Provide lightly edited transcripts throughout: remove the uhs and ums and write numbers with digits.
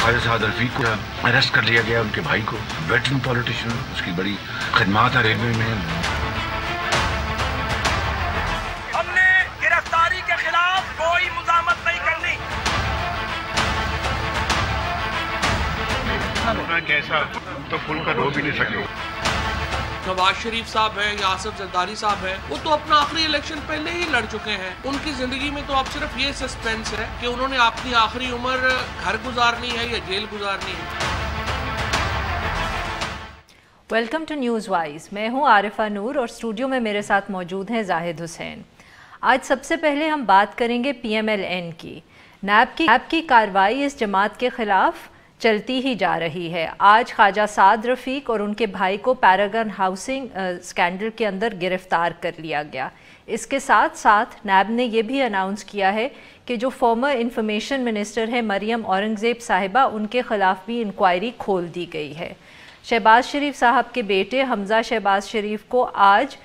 ख्वाजा साद रफीक को अरेस्ट कर लिया गया, उनके भाई को, वेटरन पॉलिटिशियन, उसकी बड़ी खदमात है रेलवे में। हमने गिरफ्तारी के खिलाफ कोई मुज़ाहमत नहीं करनी। कैसा तो फुल का रो भी नहीं सके। नवाज शरीफ साहब हैं या आसिफ जरदारी साहब हैं, वो तो अपना आखिरी इलेक्शन पहले ही लड़ चुके हैं। उनकी जिंदगी में तो अब सिर्फ ये सस्पेंस है कि उन्होंने अपनी आखिरी उम्र घर गुजारनी है या जेल गुजारनी है। Welcome to News Wise. मैं हूं आरिफा नूर और स्टूडियो में मेरे साथ मौजूद हैं जाहिद हुसैन। आज सबसे पहले हम बात करेंगे PMLN की। नैब की कार्रवाई इस जमात के खिलाफ चलती ही जा रही है। आज ख्वाजा साद रफ़ीक और उनके भाई को पैरागन हाउसिंग स्कैंडल के अंदर गिरफ़्तार कर लिया गया। इसके साथ साथ नैब ने यह भी अनाउंस किया है कि जो फॉर्मर इंफॉर्मेशन मिनिस्टर है मरियम औरंगज़ेब साहिबा, उनके ख़िलाफ़ भी इंक्वायरी खोल दी गई है। शहबाज शरीफ साहब के बेटे हमज़ा शहबाज शरीफ को आज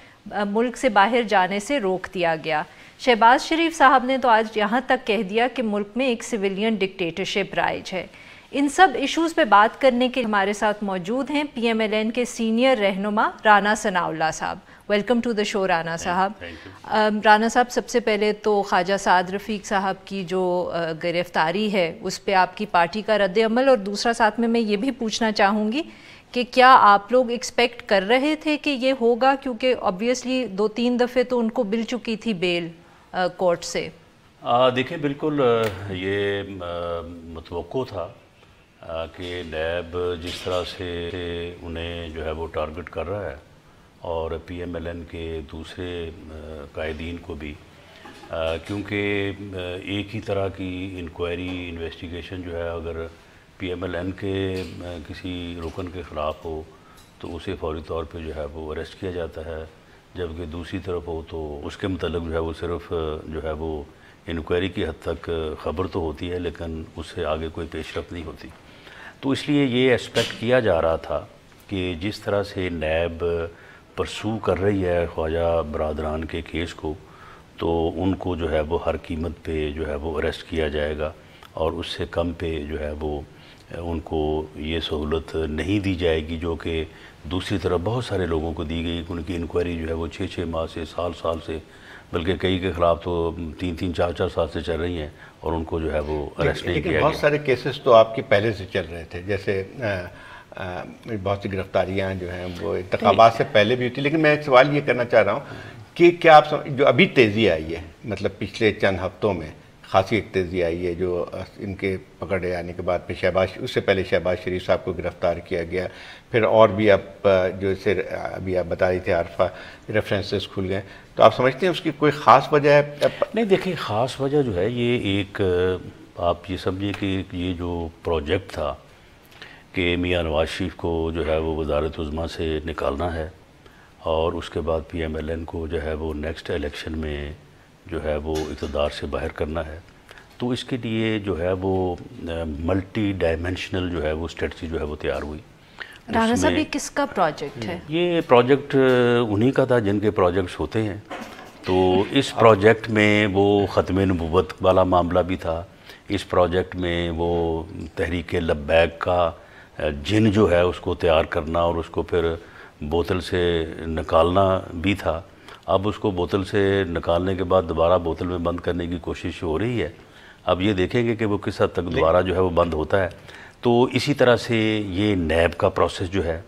मुल्क से बाहर जाने से रोक दिया गया। शहबाज शरीफ साहब ने तो आज यहाँ तक कह दिया कि मुल्क में एक सिविलियन डिक्टेटरशिप राइज है। इन सब इश्यूज़ पे बात करने के हमारे साथ मौजूद हैं PMLN के सीनियर रहनुमा Rana Sanaullah Sahab. Welcome to the show Rana Sahab. Rana साहब, सबसे पहले तो ख्वाजा साद रफ़ीक साहब की जो गिरफ़्तारी है उस पे आपकी पार्टी का रद्द अमल, और दूसरा साथ में मैं ये भी पूछना चाहूँगी कि क्या आप लोग एक्सपेक्ट कर रहे थे कि ये होगा, क्योंकि ऑब्वियसली 2-3 दफ़े तो उनको मिल चुकी थी बेल कोर्ट से। देखिए, बिल्कुल ये मुतवक्को था कि नैब जिस तरह से उन्हें जो है वो टारगेट कर रहा है और PMLN के दूसरे कायदीन को भी, क्योंकि एक ही तरह की इंक्वायरी इन्वेस्टिगेशन जो है अगर PMLN के किसी रुकन के ख़िलाफ़ हो तो उसे फौरी तौर पे जो है वो अरेस्ट किया जाता है, जबकि दूसरी तरफ हो तो उसके मतलब जो है वो सिर्फ जो है वो इंक्वायरी की हद तक ख़बर तो होती है लेकिन उससे आगे कोई पेशरफ्त नहीं होती। तो इसलिए ये एक्सपेक्ट किया जा रहा था कि जिस तरह से नैब परसू कर रही है ख्वाजा बरदरान के केस को, तो उनको जो है वो हर कीमत पे जो है वो अरेस्ट किया जाएगा और उससे कम पे जो है वो उनको ये सहूलत नहीं दी जाएगी जो कि दूसरी तरफ बहुत सारे लोगों को दी गई। उनकी इंक्वायरी जो है वो 6-6 माह से, साल से, बल्कि कई के ख़िलाफ़ तो 3-3, 4-4 साल से चल रही हैं और उनको जो है वो अरेस्ट नहीं किया गया। बहुत सारे केसेस तो आपके पहले से चल रहे थे, जैसे बहुत सी गिरफ्तारियां जो हैं वो इंतखाबात से पहले भी होती। लेकिन मैं एक सवाल ये करना चाह रहा हूँ कि क्या आप जो अभी तेज़ी आई है, मतलब पिछले चंद हफ्तों में खासी एक तेज़ी आई है जो इनके पकड़े आने के बाद, फिर उससे पहले शहबाज शरीफ साहब को गिरफ़्तार किया गया, फिर और भी आप जो इसे अभी आप बता रही थे आरफा, रेफरेंसेस खुल गए, तो आप समझते हैं उसकी कोई ख़ास वजह है? नहीं, देखिए, ख़ास वजह जो है ये एक, आप ये समझिए कि ये जो प्रोजेक्ट था कि मियाँ नवाज शरीफ को जो है वो वज़ारत उज़्मा से निकालना है और उसके बाद PMLN को जो है वो नेक्स्ट इलेक्शन में जो है वो इक़्तिदार से बाहर करना है, तो इसके लिए जो है वो मल्टी डायमेंशनल जो है वो स्ट्रेटजी जो है वो तैयार हुई। राना साहब, ये किसका प्रोजेक्ट है? ये प्रोजेक्ट उन्हीं का था जिनके प्रोजेक्ट्स होते हैं। तो इस प्रोजेक्ट में वो ख़त्म नबूवत वाला मामला भी था, इस प्रोजेक्ट में वो तहरीक लब्बैक का जिन जो है उसको तैयार करना और उसको फिर बोतल से निकालना भी था। अब उसको बोतल से निकालने के बाद दोबारा बोतल में बंद करने की कोशिश हो रही है। अब ये देखेंगे कि वो किस हद तक दोबारा जो है वो बंद होता है। तो इसी तरह से ये नैब का प्रोसेस जो है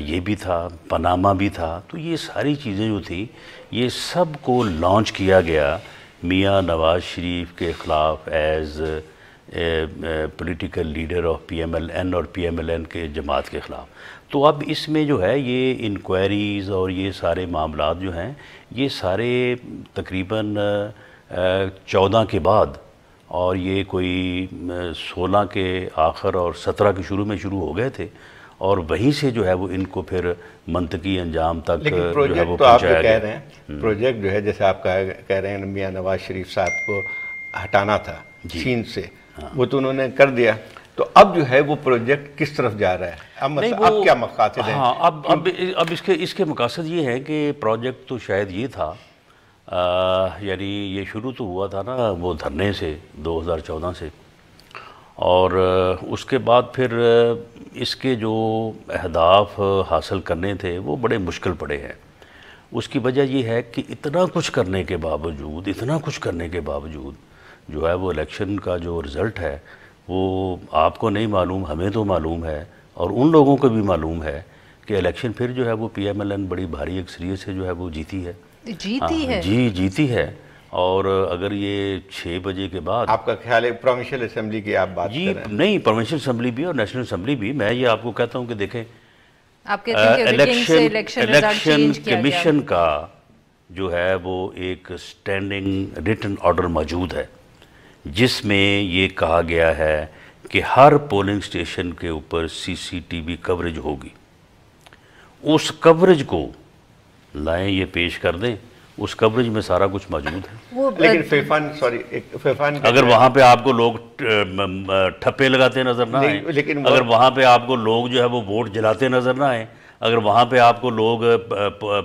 ये भी था, पनामा भी था। तो ये सारी चीज़ें जो थी ये सब को लॉन्च किया गया मियाँ नवाज शरीफ के ख़िलाफ़ as political leader of PMLN और PMLN के जमात के ख़िलाफ़। तो अब इसमें जो है ये इंक्वायरीज़ और ये सारे मामलात जो हैं ये सारे तकरीबन 14 के बाद और ये कोई 16 के आखिर और 17 के शुरू में शुरू हो गए थे और वहीं से जो है वो इनको फिर मंतकी अंजाम तक लेकिन प्रोजेक्ट तो आप जो कह रहे हैं, प्रोजेक्ट जो है जैसे आप कह रहे हैं मियाँ नवाज शरीफ साहब को हटाना था सीन से, वो तो उन्होंने कर दिया। तो अब जो है वो प्रोजेक्ट किस तरफ जा रहा है? अब क्या मकासद है? हाँ, अब इसके मकासद ये है कि प्रोजेक्ट तो शायद ये था, यानी ये शुरू तो हुआ था ना वो धरने से 2014 से, اور اس کے بعد پھر اس کے جو اہداف حاصل کرنے تھے وہ بڑے مشکل پڑے ہیں۔ اس کی وجہ یہ ہے کہ اتنا کچھ کرنے کے باوجود جو ہے وہ الیکشن کا جو رزلٹ ہے وہ آپ کو نہیں معلوم، ہمیں تو معلوم ہے اور ان لوگوں کو بھی معلوم ہے کہ الیکشن پھر جو ہے وہ پی ایم ایل این بڑی بھاری اکثریت سے جو ہے وہ جیتی ہے۔ جیتی ہے۔ اور اگر یہ 6 بجے کے بعد آپ کا خیال ہے پروونشل اسمبلی کی آپ بات کر رہے ہیں؟ نہیں، پروونشل اسمبلی بھی اور نیشنل اسمبلی بھی، میں یہ آپ کو کہتا ہوں کہ دیکھیں الیکشن کمیشن کا جو ہے وہ ایک سٹینڈنگ ریٹن آرڈر موجود ہے جس میں یہ کہا گیا ہے کہ ہر پولنگ سٹیشن کے اوپر سی سی ٹی وی کوریج ہوگی۔ اس کوریج کو لائیں، یہ پیش کر دیں، اس کوریج میں سارا کچھ موجود ہے۔ لیکن فیفان اگر وہاں پہ آپ کو لوگ ٹھپے لگاتے نظر نہ آئیں، اگر وہاں پہ آپ کو لوگ جو ہے وہ ووٹ جلاتے نظر نہ آئیں، اگر وہاں پہ آپ کو لوگ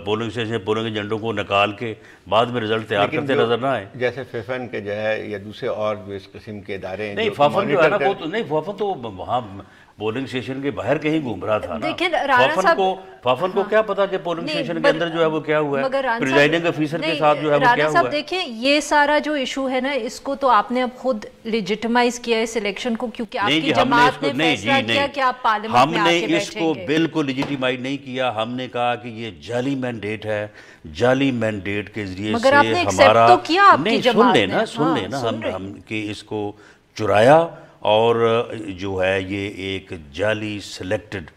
پولنگ اسٹیشن پولنگ ایجنٹوں کو نکال کے بعد میں رزلٹ تیار کرتے نظر نہ آئیں، جیسے فیفن کے جو ہے یا دوسرے اور جو اس قسم کے ادارے ہیں، نہیں فافن جو ہے نا وہ نہیں، فافن تو وہاں پولنگ اسٹیشن کے باہر کہیں گھوم رہا تھا نا۔ فافن کو کیا پتا کہ پولنگ اسٹیشن کے اندر جو ہے وہ کیا ہوا ہے، پریزائڈنگ افیسر کے ساتھ جو ہے وہ کیا ہوا ہے۔ دیکھیں یہ سارا جو ایشو ہے نا، اس کو تو آپ نے اب خود لیجٹمائز کیا اس الیکشن کو، کیونکہ آپ کی جماعت نے فیصلہ کیا کہ آپ پارلیمنٹ میں آ کے بیٹھیں گے۔ ہم نے اس کو بالکل لیجٹمائز نہیں کیا، ہم نے کہا کہ یہ جعلی مینڈیٹ ہے، جعلی مینڈیٹ کے ذریعے سے ہمارا سن لینا ہم کہ اس کو چرایا اور جو ہے یہ ایک جعلی سلیکٹڈ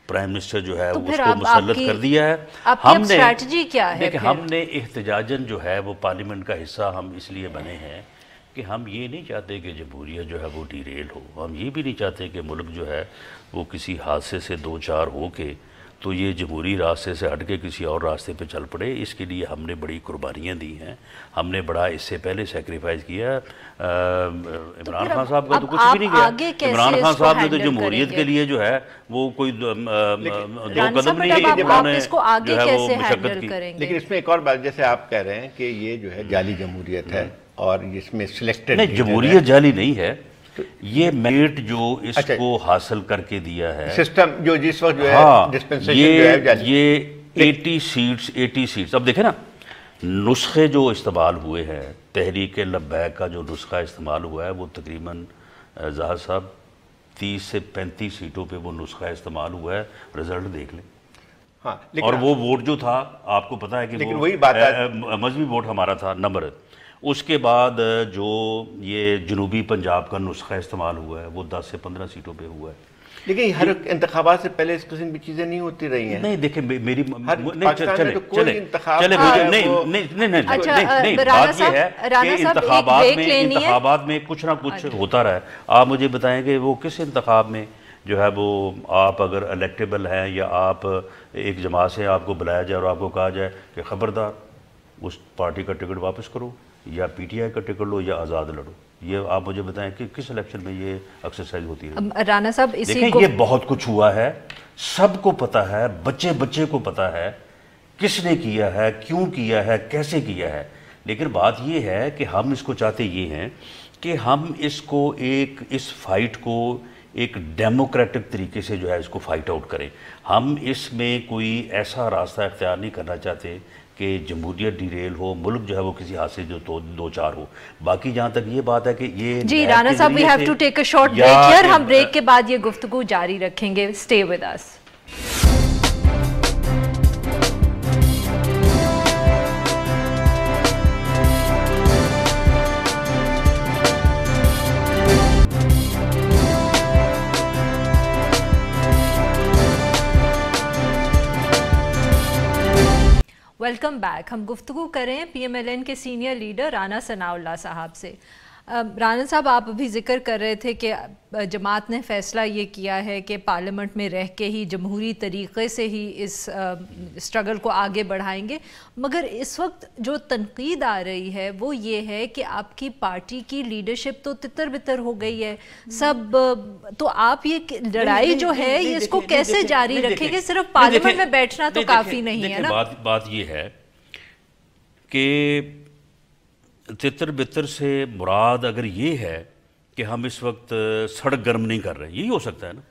پرائم منسٹر جو ہے اس کو مسلط کر دیا ہے۔ ہم نے اسٹریٹجی کیا ہے؟ دیکھیں ہم نے احتجاجاً جو ہے وہ پارلیمنٹ کا حصہ ہم اس لیے بنے ہیں کہ ہم یہ نہیں چاہتے کہ جمہوریت جو ہے وہ ڈیریل ہو، ہم یہ بھی نہیں چاہتے کہ ملک جو ہے وہ کسی حادثے سے دو چار ہو کے تو یہ جمہوری راستے سے ہٹ کے کسی اور راستے پہ چل پڑے۔ اس کے لیے ہم نے بڑی قربانیاں دی ہیں، ہم نے بڑا اس سے پہلے سیکریفائز کیا۔ عمران خان صاحب کا تو کچھ بھی نہیں کیا، عمران خان صاحب نے تو جمہوریت کے لیے جو ہے وہ کوئی دو قدم نہیں ہے، انہوں نے جو ہے وہ مشقت کی۔ لیکن اس میں ایک اور بات، جیسے آپ کہہ رہے ہیں کہ یہ جو ہے جعلی جمہوریت ہے اور اس میں سلیکٹڈ نہیں، جمہوریت جعلی نہیں ہے، یہ میٹ جو اس کو حاصل کر کے دیا ہے سسٹم جو جس وقت جو ہے ڈسپنسیشن جو ہے یہ 80 سیٹس اب دیکھیں نا، نسخے جو استعمال ہوئے ہیں، تحریک لبیک کا جو نسخہ استعمال ہوا ہے وہ تقریباً ظاہر صاحب 30 سے 35 سیٹوں پہ وہ نسخہ استعمال ہوا ہے، رزلٹ دیکھ لیں۔ اور وہ ووٹ جو تھا آپ کو پتا ہے کہ وہ مذہبی ووٹ ہمارا تھا نمبر۔ اس کے بعد جو یہ جنوبی پنجاب کا نسخہ استعمال ہوا ہے وہ 10 سے 15 سیٹوں پہ ہوا ہے۔ لیکن ہر انتخابات سے پہلے اس قسم کی چیزیں نہیں ہوتی رہی ہیں۔ نہیں دیکھیں میری بات یہ ہے کہ انتخابات میں کچھ نہ کچھ ہوتا رہا ہے۔ آپ مجھے بتائیں کہ وہ کس انتخاب میں جو ہے وہ آپ اگر الیکٹیبل ہیں یا آپ ایک جماعت سے آپ کو بلایا جائے اور آپ کو کہا جائے کہ خبردار اس پارٹی کا ٹکٹ واپس کرو یا پی ٹی آئی کا ٹکٹ لو یا آزاد لڑو، یہ آپ مجھے بتائیں کہ کس الیکشن میں یہ ایکسرسائز ہوتی ہے؟ رانا صاحب دیکھیں یہ بہت کچھ ہوا ہے، سب کو پتہ ہے، بچے کو پتہ ہے کس نے کیا ہے، کیوں کیا ہے، کیسے کیا ہے۔ لیکن بات یہ ہے کہ ہم اس کو چاہتے یہ ہیں کہ ہم اس کو اس فائٹ کو ایک ڈیموکریٹک طریقے سے جو ہے اس کو فائٹ آؤٹ کریں۔ ہم اس میں کوئی ایسا راستہ اختیار نہیں کرنا چاہتے کہ جمہوریت ڈیریل ہو، ملک جو ہے وہ کسی حادثے جو دو چار ہو۔ باقی جہاں تک یہ بات ہے کہ یہ جی Rana Sahab we have to take a short break here, ہم بریک کے بعد یہ گفتگو جاری رکھیں گے، stay with us. Welcome back. ہم گفتگو کریں پی ایم ایل این کے senior leader Rana Sanaullah Sahab سے۔ رانا صاحب آپ ابھی ذکر کر رہے تھے کہ جماعت نے فیصلہ یہ کیا ہے کہ پارلیمنٹ میں رہ کے ہی جمہوری طریقے سے ہی اس اسٹرگل کو آگے بڑھائیں گے، مگر اس وقت جو تنقید آ رہی ہے وہ یہ ہے کہ آپ کی پارٹی کی لیڈرشپ تو تتر بتر ہو گئی ہے سب، تو آپ یہ لڑائی جو ہے اس کو کیسے جاری رکھیں گے؟ صرف پارلیمنٹ میں بیٹھنا تو کافی نہیں ہے نا۔ بات یہ ہے کہ تتر بتر سے مراد اگر یہ ہے कि हम इस वक्त सड़क गर्म नहीं कर रहे, यही हो सकता है ना।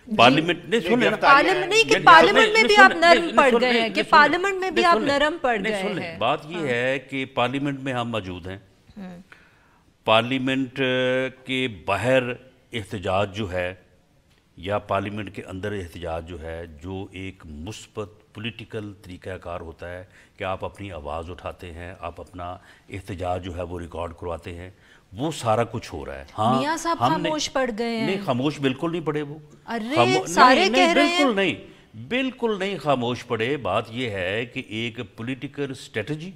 पार्लियामेंट ने सुन लेना, पार्लियामेंट नहीं कि पार्लियामेंट में भी आप नरम पड़ गए हैं, कि पार्लियामेंट में भी आप नरम पड़ गए हैं। बात ये है कि पार्लियामेंट में हम मौजूद हैं, पार्लियामेंट के बाहर एहतजाज जो है या पार्लियामेंट के अंदर एहतजाज जो है, जो एक मुस्बत पॉलिटिकल तरीक़ाकार होता है कि आप अपनी आवाज़ उठाते हैं, आप अपना एहतजाज जो है वो रिकॉर्ड करवाते हैं, वो सारा कुछ हो रहा है। हाँ, मियां साहब खामोश पड़ गए हैं। नहीं, खामोश बिल्कुल नहीं पड़े वो। अरे सारे कह रहे हैं। बिल्कुल नहीं खामोश पड़े। बात ये है कि एक पॉलिटिकल स्ट्रेटजी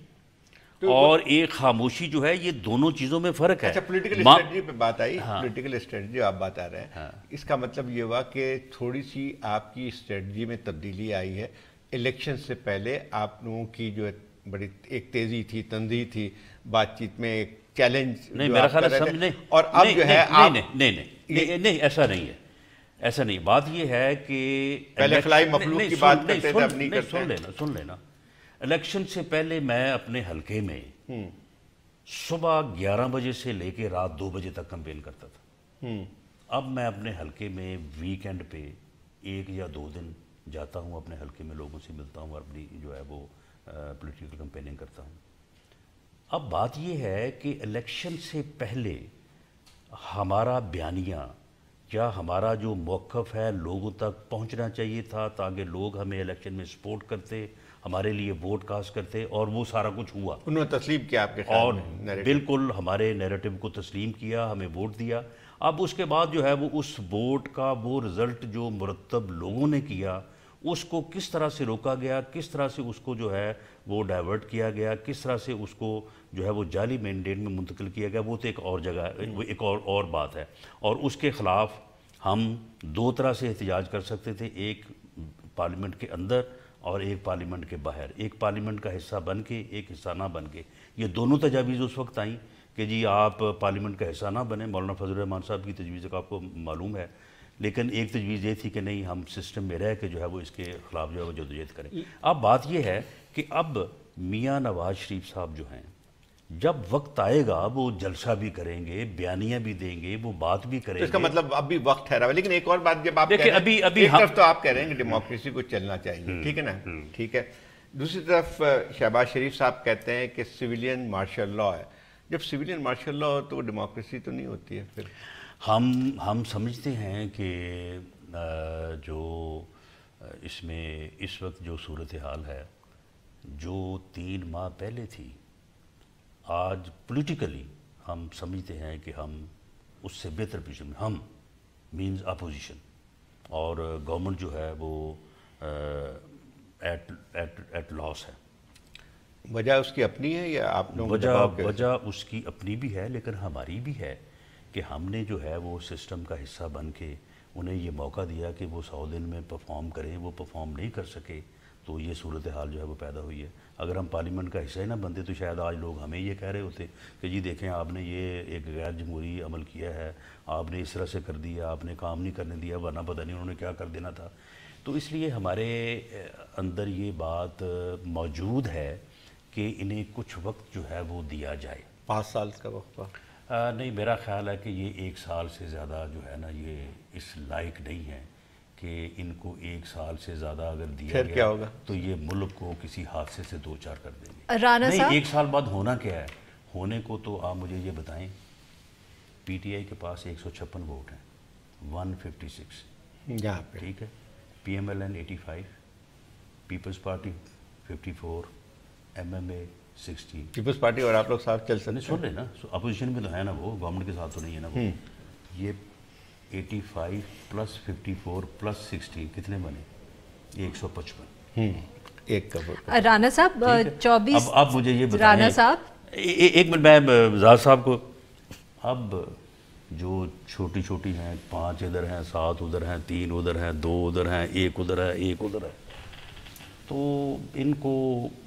और एक खामोशी जो है, ये दोनों चीज़ों में फ़र्क है। अच्छा, पॉलिटिकल स्ट्रेटजी पे बात आई। पॉलिटिकल स्ट्रेटजी आप बता रहे हैं, इसका मतलब ये हुआ कि थोड़ी सी आपकी स्ट्रेटजी में तब्दीली आई है। इलेक्शन से पहले आप लोगों की जो बड़ी एक तेज़ी थी, तंज़ी थी बातचीत में, एक चैलेंज नहीं, मेरा ख्याल है समझने, और अब जो है आप नहीं, ऐसा नहीं है, ऐसा नहीं। बात ये है कि पहले खलाई मखलूक की बात करते थे, अब नहीं करते। सुन लेना, इलेक्शन से पहले मैं अपने हलके में सुबह 11 बजे से लेके रात 2 बजे तक कैंपेन करता था। अब मैं अपने हलके में वीकेंड पे 1 या 2 दिन जाता हूँ, अपने हलके में लोगों से मिलता हूँ और अपनी जो है वो पॉलिटिकल कैंपेनिंग करता हूँ। अब बात ये है कि इलेक्शन से पहले हमारा बयानिया या हमारा जो मौक़िफ़ है लोगों तक पहुंचना चाहिए था, ताकि लोग हमें इलेक्शन में सपोर्ट करते, हमारे लिए वोट कास्ट करते, और वो सारा कुछ हुआ। उन्होंने तस्लीम किया आपके ख्याल और में? बिल्कुल हमारे नैरेटिव को तस्लीम किया, हमें वोट दिया। अब उसके बाद जो है वो उस वोट का वो रिज़ल्ट जो मुरतब लोगों ने किया, उसको किस तरह से रोका गया, किस तरह से उसको जो है वो डाइवर्ट किया गया, किस तरह से उसको जो है वो जाली मैंडेट में मुंतकिल किया गया, वो तो एक और जगह, वो एक और बात है। और उसके ख़िलाफ़ हम 2 तरह से एहतजाज कर सकते थे, एक पार्लियामेंट के अंदर और एक पार्लियामेंट के बाहर, एक पार्लियामेंट का हिस्सा बन के, एक हिस्सा ना बन के। ये दोनों तजावीज़ उस वक्त आई कि जी आप पार्लियामेंट का हिस्सा ना बने। मौलाना फजल रहमान साहब की तजवीज़ का आपको मालूम है, लेकिन एक तजवीज़ ये थी कि नहीं, हम सिस्टम में रह के जो है वो इसके ख़िलाफ़ जो है वो जदोजहद करें। अब बात ये है कि अब मियाँ नवाज शरीफ साहब जो हैं, जब वक्त आएगा वो जलसा भी करेंगे, बयानियाँ भी देंगे, वो बात भी करेंगे। तो इसका मतलब अभी वक्त ठहरा हुआ। लेकिन एक और बात, जब आप देखिए अभी एक तरफ तो आप कह रहे हैं कि डेमोक्रेसी को चलना चाहिए, ठीक है ना, ठीक है, दूसरी तरफ शहबाज शरीफ साहब कहते हैं कि सिविलियन मार्शल लॉ है। जब सिविलियन मार्शल लॉ हो तो वो डेमोक्रेसी तो नहीं होती है। फिर हम समझते हैं कि जो इसमें इस वक्त जो सूरत हाल है, जो 3 माह पहले थी, आज पॉलिटिकली हम समझते हैं कि हम उससे बेहतर पोजीशन में, हम मींस अपोजिशन, और गवर्नमेंट जो है वो एट लॉस है। वजह उसकी अपनी है या आप लोग? वजह उसकी अपनी भी है, लेकिन हमारी भी है कि हमने जो है वो सिस्टम का हिस्सा बन के उन्हें ये मौका दिया कि वो 100 दिन में परफॉर्म करें, वो परफॉर्म नहीं कर सके, तो ये सूरत हाल जो है वो पैदा हुई है। अगर हम पार्लियामेंट का हिस्सा ही ना बनते तो शायद आज लोग हमें ये कह रहे होते कि जी देखें आपने ये एक गैर जमहूरी अमल किया है, आपने इस तरह से कर दिया, आपने काम नहीं करने दिया, वरना पता नहीं उन्होंने क्या कर देना था। तो इसलिए हमारे अंदर ये बात मौजूद है कि इन्हें कुछ वक्त जो है वो दिया जाए। 5 साल का वक्त? नहीं, मेरा ख्याल है कि ये 1 साल से ज़्यादा जो है ना, ये इस लायक नहीं है कि इनको 1 साल से ज़्यादा अगर दिया फिर गया क्या होगा? तो ये मुल्क को किसी हादसे से 2-4 कर देंगे। नहीं, 1 साल बाद होना क्या है? होने को तो आप मुझे ये बताएं, पीटीआई के पास 156 वोट हैं, 156 यहाँ पे, ठीक है, PMLN 85, पीपल्स पार्टी 54, MMA 60। पीपल्स पार्टी और आप लोग साथ चल सकते हैं? सुन लेना, अपोजिशन में तो है ना, वो गवर्नमेंट के साथ तो नहीं है ना वो। ये 85 + 54 + 60 कितने बने? 155। एक का वोट। राणा साहब 24। अब मुझे ये बताएं, राणा साहब एक मिनट, मैं ज़ाद साहब को, अब जो छोटी छोटी हैं, 5 इधर हैं, 7 उधर हैं, 3 उधर हैं, 2 उधर हैं, 1 उधर है, 1 उधर है, तो इनको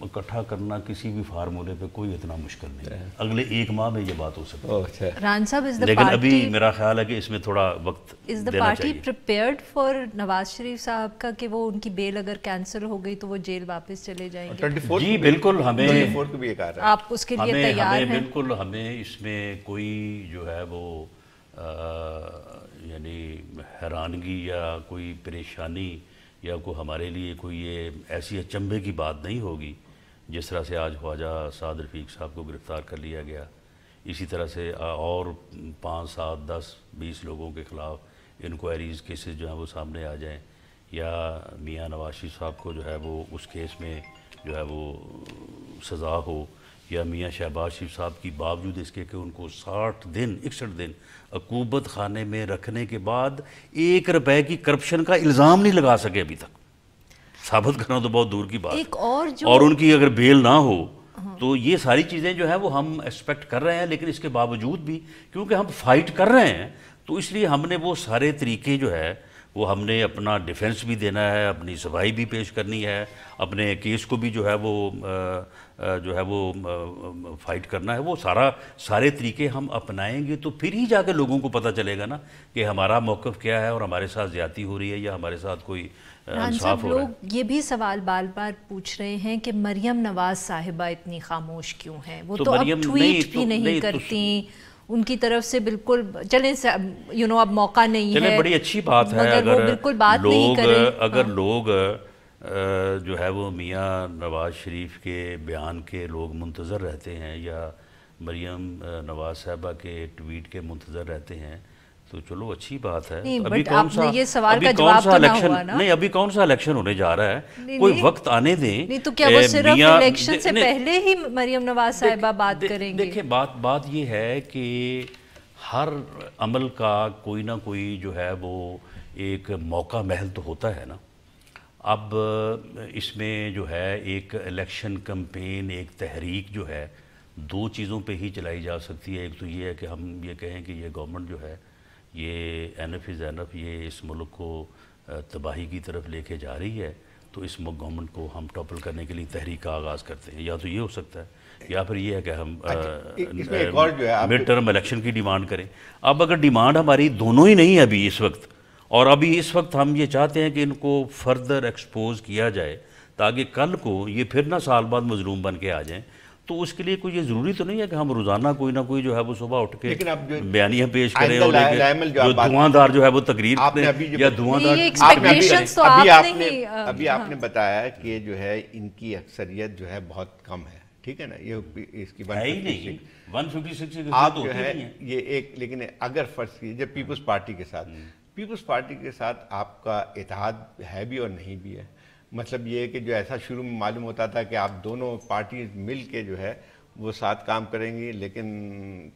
इकट्ठा करना किसी भी फार्मूले पे कोई इतना मुश्किल नहीं है। अगले 1 माह में ये बात हो सकती है। रान साहब, लेकिन अभी मेरा ख्याल है कि इसमें थोड़ा वक्त is the party prepared for Nawaz Sharif sahab का कि वो उनकी बेल अगर कैंसिल हो गई तो वो जेल वापस चले जाएंगे? जी बिल्कुल, हमें 24 को भी एक आ रहा है। आप उसके लिए तैयार हैं? बिल्कुल, हमें इसमें कोई जो है वो یعنی حیرانگی یا کوئی پریشانی یا کوئی ہمارے لیے کوئی یہ ایسی اچنبھے کی بات نہیں ہوگی جس طرح سے آج خواجہ سعد رفیق صاحب کو گرفتار کر لیا گیا. اسی طرح سے اور 5, 7, 10, 20 لوگوں کے خلاف انکوائریز کیسز جو ہیں وہ سامنے آ جائیں, یا میاں نواز شریف صاحب کو جو ہے وہ اس کیس میں جو ہے وہ سزا ہو, یا میاں شہباز شریف صاحب کی باوجود اس کے کہ ان کو 61 دن عقوبت خانے میں رکھنے کے بعد 1 روپے کی کرپشن کا الزام نہیں لگا سکے ابھی تک. ثابت کرنا تو بہت دور کی بات ہے. اور ان کی اگر بیل نہ ہو تو یہ ساری چیزیں جو ہیں وہ ہم ایکسپیکٹ کر رہے ہیں, لیکن اس کے باوجود بھی کیونکہ ہم فائٹ کر رہے ہیں تو اس لیے ہم نے وہ سارے طریقے جو ہے وہ ہم نے اپنا ڈیفنس بھی دینا ہے, اپنی صفائی بھی پیش کرنی ہے, اپنے کیس کو بھی جو ہے وہ فائٹ کرنا ہے. وہ سارے طریقے ہم اپنائیں گے تو پھر ہی جا کے لوگوں کو پتہ چلے گا نا کہ ہمارا موقف کیا ہے اور ہمارے ساتھ زیادتی ہو رہی ہے یا ہمارے ساتھ کوئی انصاف ہو رہا ہے. لوگ یہ بھی سوال بار بار پوچھ رہے ہیں کہ مریم نواز صاحبہ اتنی خاموش کیوں ہیں, وہ تو اب ٹویٹ بھی نہیں کرتی, ان کی طرف سے بالکل چلیں اب موقع نہیں ہے, بڑی اچھی بات ہے اگر لوگ جو ہے وہ میاں نواز شریف کے بیان کے لوگ منتظر رہتے ہیں یا مریم نواز صاحبہ کے ٹویٹ کے منتظر رہتے ہیں تو چلو اچھی بات ہے. ابھی کون سا الیکشن ہونے جا رہا ہے, کوئی وقت آنے دیں. نہیں تو کیا وہ صرف الیکشن سے پہلے ہی مریم نواز صاحبہ بات کریں گے؟ دیکھیں بات یہ ہے کہ ہر عمل کا کوئی نہ کوئی جو ہے وہ ایک موقع محل تو ہوتا ہے نا. اب اس میں جو ہے ایک الیکشن کمپین, ایک تحریک جو ہے 2 چیزوں پہ ہی چلائی جا سکتی ہے. ایک تو یہ ہے کہ ہم یہ کہیں کہ یہ گورنمنٹ جو ہے یہ اینف از اینف, یہ اس ملک کو تباہی کی طرف لے کے جا رہی ہے, تو اس گورنمنٹ کو ہم ٹاپل کرنے کے لیے تحریک کا آغاز کرتے ہیں. یا تو یہ ہو سکتا ہے یا پھر یہ ہے کہ ہم مڈ ٹرم الیکشن کی ڈیمانڈ کریں. اب اگر ڈیمانڈ ہماری دونوں ہی نہیں ہے ابھی اس وقت, اور ابھی اس وقت ہم یہ چاہتے ہیں کہ ان کو فردر ایکسپوز کیا جائے تاکہ کل کو یہ پھر نہ سال بعد مظلوم بن کے آ جائیں, تو اس کے لیے کوئی یہ ضروری تو نہیں ہے کہ ہم روزانہ کوئی نہ کوئی جو ہے وہ صبح اٹھ کے بیانیہ پیش کریں اور جو دھواں دھار جو ہے وہ تقریر کریں یا دھواں دھار. ابھی آپ نے بتایا کہ جو ہے ان کی اکثریت جو ہے بہت کم ہے, ٹھیک ہے نا, یہ اس کی 156 آپ جو ہے یہ ایک, لیکن اگر فرض کیجیے جب پیپلز پارٹی کے ساتھ آپ کا اتحاد ہے بھی اور نہیں بھی ہے, مطلب یہ ہے کہ جو ایسا شروع میں معلوم ہوتا تھا کہ آپ دونوں پارٹیز مل کے جو ہے وہ ساتھ کام کریں گی, لیکن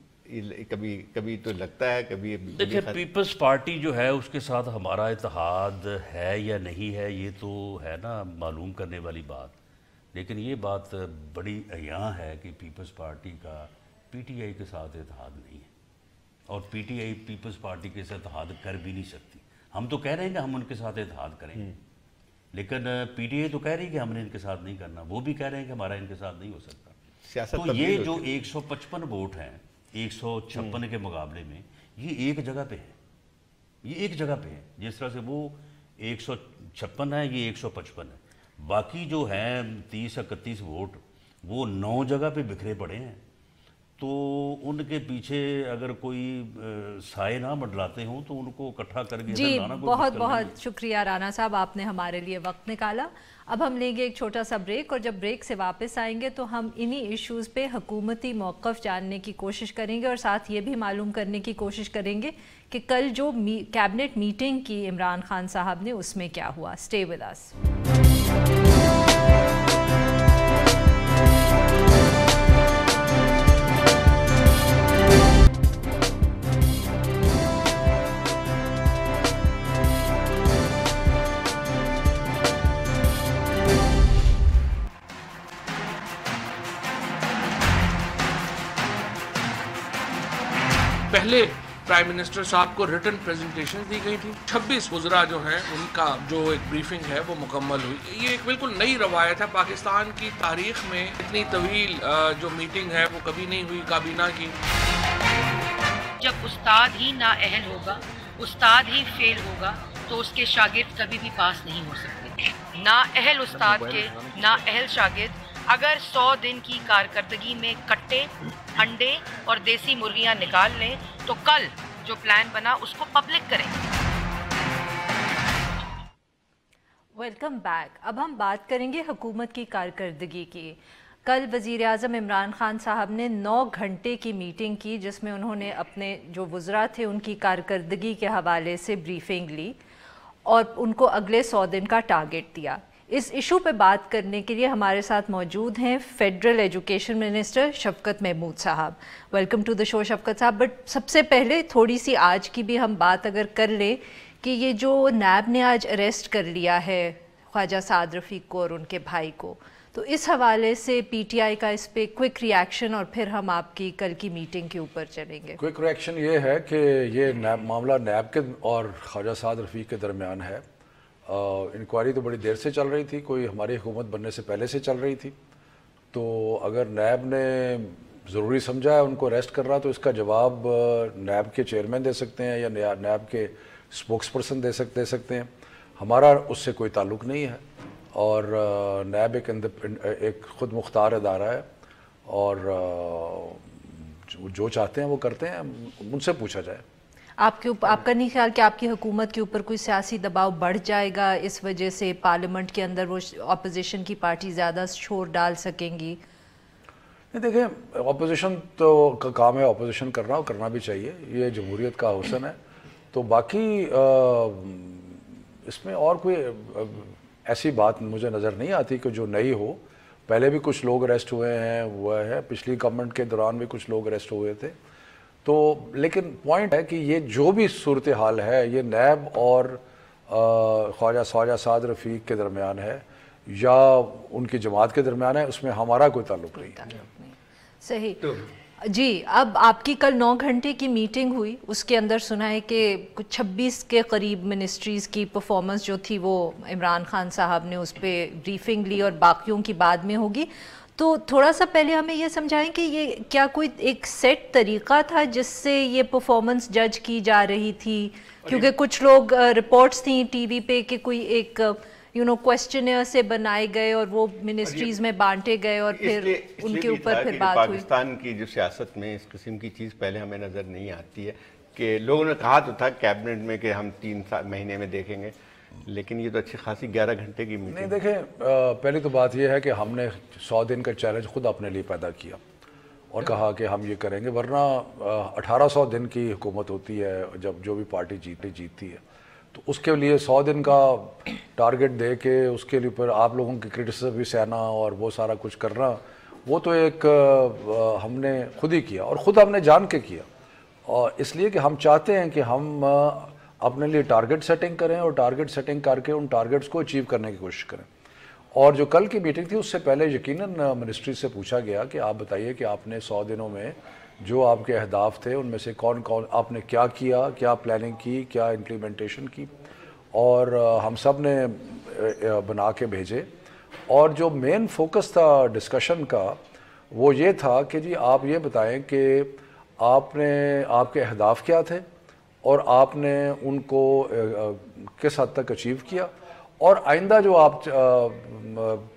کبھی تو لگتا ہے کبھی. دیکھیں پیپلز پارٹی جو ہے اس کے ساتھ ہمارا اتحاد ہے یا نہیں ہے یہ تو ہے نا معلوم کرنے والی بات, لیکن یہ بات بڑی عیاں ہے کہ پیپلز پارٹی کا پی ٹی آئی کے ساتھ اتحاد نہیں ہے, اور P T I Peoples Party کے ساتھ اتحاد کر بھی نہیں سکتی. ہم تو کہہ رہے ہیں کہ ہم ان کے ساتھ اتحاد کریں, لیکن پی ٹی آئی تو کہہ رہی ہے کہ ہم نے ان کے ساتھ نہیں کرنا, وہ بھی کہہ رہے ہیں کہ ہمارا ان کے ساتھ نہیں ہو سکتا. تو یہ جو 155 ووٹ ہیں 156 کے مقابلے میں یہ ایک جگہ پہ ہے, جس طرح سے وہ 156 ہے یہ 155 ہے, باقی جو ہیں 30-31 ووٹ وہ 9 جگہ پہ بکھرے پڑے ہیں. تو ان کے پیچھے اگر کوئی سائے نہ منڈلاتے ہوں تو ان کو اکٹھا کر کے جی بہت شکریہ رانا صاحب, آپ نے ہمارے لیے وقت نکالا. اب ہم لیں گے ایک چھوٹا سا بریک, اور جب بریک سے واپس آئیں گے تو ہم انہی ایشوز پہ حکومتی موقف جاننے کی کوشش کریں گے, اور ساتھ یہ بھی معلوم کرنے کی کوشش کریں گے کہ کل جو کیبنٹ میٹنگ کی عمران خان صاحب نے اس میں کیا ہوا. Stay with us. پہلے پرائم منسٹر صاحب کو ریٹن پریزنٹیشن دی گئی تھی, 26 وزراء جو ہیں ان کا جو ایک بریفنگ ہے وہ مکمل ہوئی. یہ ایک بالکل نئی روایت ہے پاکستان کی تاریخ میں, اتنی طویل جو میٹنگ ہے وہ کبھی نہیں ہوئی کابینہ کی. جب استاد ہی نااہل ہوگا, استاد ہی فیل ہوگا تو اس کے شاگرد کبھی بھی پاس نہیں ہو سکتے. نااہل استاد کے نااہل شاگرد اگر 100 دن کی کارکردگی میں کٹے, انڈے اور دیسی مرغیاں نکال لیں تو کل जो प्लान बना उसको पब्लिक करें। Welcome back. अब हम बात करेंगे हुकूमत की कारकर्दगी की। कल वज़ीर-ए-आज़म इमरान खान साहब ने 9 घंटे की मीटिंग की जिसमें उन्होंने अपने जो वज़रा थे उनकी कारकर्दगी के हवाले से ब्रीफिंग ली और उनको अगले 100 दिन का टारगेट दिया। इस इशू पे बात करने के लिए हमारे साथ मौजूद हैं फेडरल एजुकेशन मिनिस्टर शफकत महमूद साहब। वेलकम टू द शो शफकत साहब। बट सबसे पहले थोड़ी सी आज की भी हम बात अगर कर लें कि ये जो नैब ने आज अरेस्ट कर लिया है ख्वाजा साद रफ़ीक को और उनके भाई को, तो इस हवाले से पीटीआई का इस पे क्विक रिएक्शन और फिर हम आपकी कल की मीटिंग के ऊपर चलेंगे। क्विक रिएक्शन ये है कि ये मामला नैब के और ख्वाजा साद रफ़ीक के दरमियान है। इंक्वायरी तो बड़ी देर से चल रही थी, कोई हमारी हुकूमत बनने से पहले से चल रही थी। तो अगर नैब ने ज़रूरी समझा है उनको अरेस्ट करना तो इसका जवाब नैब के चेयरमैन दे सकते हैं या नैब के स्पोक्स पर्सन दे सकते हैं। हमारा उससे कोई ताल्लुक़ नहीं है और नैब एक ख़ुद मुख्तार अदारा है और जो चाहते हैं वो करते हैं, उनसे पूछा जाए। आपका नहीं ख्याल कि आपकी हुकूमत के ऊपर कोई सियासी दबाव बढ़ जाएगा, इस वजह से पार्लियामेंट के अंदर वो अपोजिशन की पार्टी ज़्यादा शोर डाल सकेंगी? नहीं, देखें, अपोजिशन तो का काम है अपोजिशन करना और करना भी चाहिए, ये जमहूरियत का हुस्न है। तो बाकी इसमें और कोई ऐसी बात मुझे नज़र नहीं आती कि जो नई हो। पहले भी कुछ लोग अरेस्ट हुए हैं, हुआ है, पिछली गवर्नमेंट के दौरान भी कुछ लोग अरेस्ट हुए थे। तो लेकिन पॉइंट है कि ये जो भी सूरत हाल है ये नैब और ख्वाजा साद रफ़ीक के दरमियान है या उनकी जमात के दरमियान है, उसमें हमारा कोई ताल्लुक़ नहीं है। सही जी। अब आपकी कल 9 घंटे की मीटिंग हुई, उसके अंदर सुना है कि कुछ 26 के करीब मिनिस्ट्रीज़ की परफॉर्मेंस जो थी वो इमरान खान साहब ने उस पर ब्रीफिंग ली और बाकियों की बाद में होगी। तो थोड़ा सा पहले हमें ये समझाएं कि ये क्या कोई एक सेट तरीक़ा था जिससे ये परफॉर्मेंस जज की जा रही थी? क्योंकि कुछ लोग रिपोर्ट्स थी टीवी पे कि कोई एक क्वेश्चनर से बनाए गए और वो मिनिस्ट्रीज में बांटे गए और फिर उनके ऊपर फिर बात हुई। पाकिस्तान की जो सियासत में इस किस्म की चीज़ पहले हमें नज़र नहीं आती है कि लोगों ने कहा तो था कैबिनेट में कि हम 3 महीने में देखेंगे, लेकिन ये तो अच्छी खासी 11 घंटे की मीटिंग। नहीं, देखें, पहली तो बात यह है कि हमने 100 दिन का चैलेंज खुद अपने लिए पैदा किया और कहा कि हम ये करेंगे, वरना 1800 दिन की हुकूमत होती है जब जो भी पार्टी जीतती है। तो उसके लिए 100 दिन का टारगेट दे के उसके लिए ऊपर आप लोगों की क्रिटिसिज्म भी सहना और वो सारा कुछ करना, वो तो एक हमने खुद ही किया और ख़ुद हमने जान के किया। और इसलिए कि हम चाहते हैं कि हम अपने लिए टारगेट सेटिंग करें और टारगेट सेटिंग करके उन टारगेट्स को अचीव करने की कोशिश करें। और जो कल की मीटिंग थी उससे पहले यकीनन मिनिस्ट्री से पूछा गया कि आप बताइए कि आपने 100 दिनों में जो आपके अहदाफ थे उनमें से कौन कौन आपने क्या किया, क्या प्लानिंग की, क्या इम्प्लीमेंटेशन की, और हम सब ने बना के भेजे। और जो मेन फोकस था डिस्कशन का वो ये था कि जी आप ये बताएं कि आपके अहदाफ क्या थे और आपने उनको किस हद तक अचीव किया, और आइंदा जो आप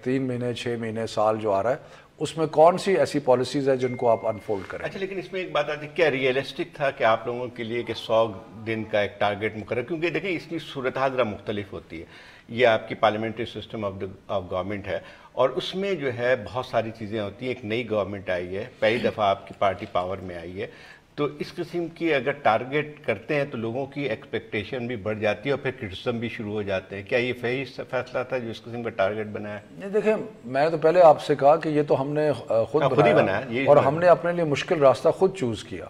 3 महीने 6 महीने साल जो आ रहा है उसमें कौन सी ऐसी पॉलिसीज है जिनको आप अनफोल्ड करें। अच्छा, लेकिन इसमें एक बात आती है, क्या रियलिस्टिक था कि आप लोगों के लिए कि 100 दिन का एक टारगेट मुकर्रर? क्योंकि देखिए इसकी सूरत हाल ज़रा मुख्तलिफ होती है। ये आपकी पार्लियामेंट्री सिस्टम ऑफ गवर्नमेंट है और उसमें जो है बहुत सारी चीज़ें होती हैं। एक नई गवर्नमेंट आई है, पहली दफ़ा आपकी पार्टी पावर में आई है, तो इस किस्म की अगर टारगेट करते हैं तो लोगों की एक्सपेक्टेशन भी बढ़ जाती है और फिर क्रिटिसिज्म भी शुरू हो जाते हैं। क्या ये सही फैसला था जो इस किस्म का टारगेट बनाया? नहीं, देखें, मैंने तो पहले आपसे कहा कि ये तो हमने खुद ही बनाया और हमने अपने लिए मुश्किल रास्ता खुद चूज़ किया।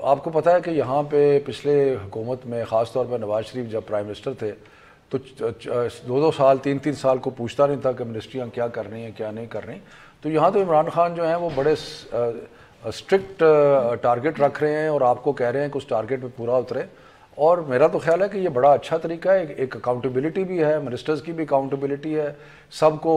आपको पता है कि यहाँ पे पिछले हुकूमत में ख़ास तौर पर नवाज शरीफ जब प्राइम मिनिस्टर थे तो 2-2 साल 3-3 साल को पूछता नहीं था कि मिनिस्ट्रियाँ क्या कर रही हैं क्या नहीं कर रही। तो यहाँ तो इमरान खान जो हैं वो बड़े स्ट्रिक्ट टारगेट रख रहे हैं और आपको कह रहे हैं कि उस टारगेट पे पूरा उतरे। और मेरा तो ख्याल है कि ये बड़ा अच्छा तरीका है, एक अकाउंटेबिलिटी भी है, मिनिस्टर्स की भी अकाउंटेबिलिटी है, सबको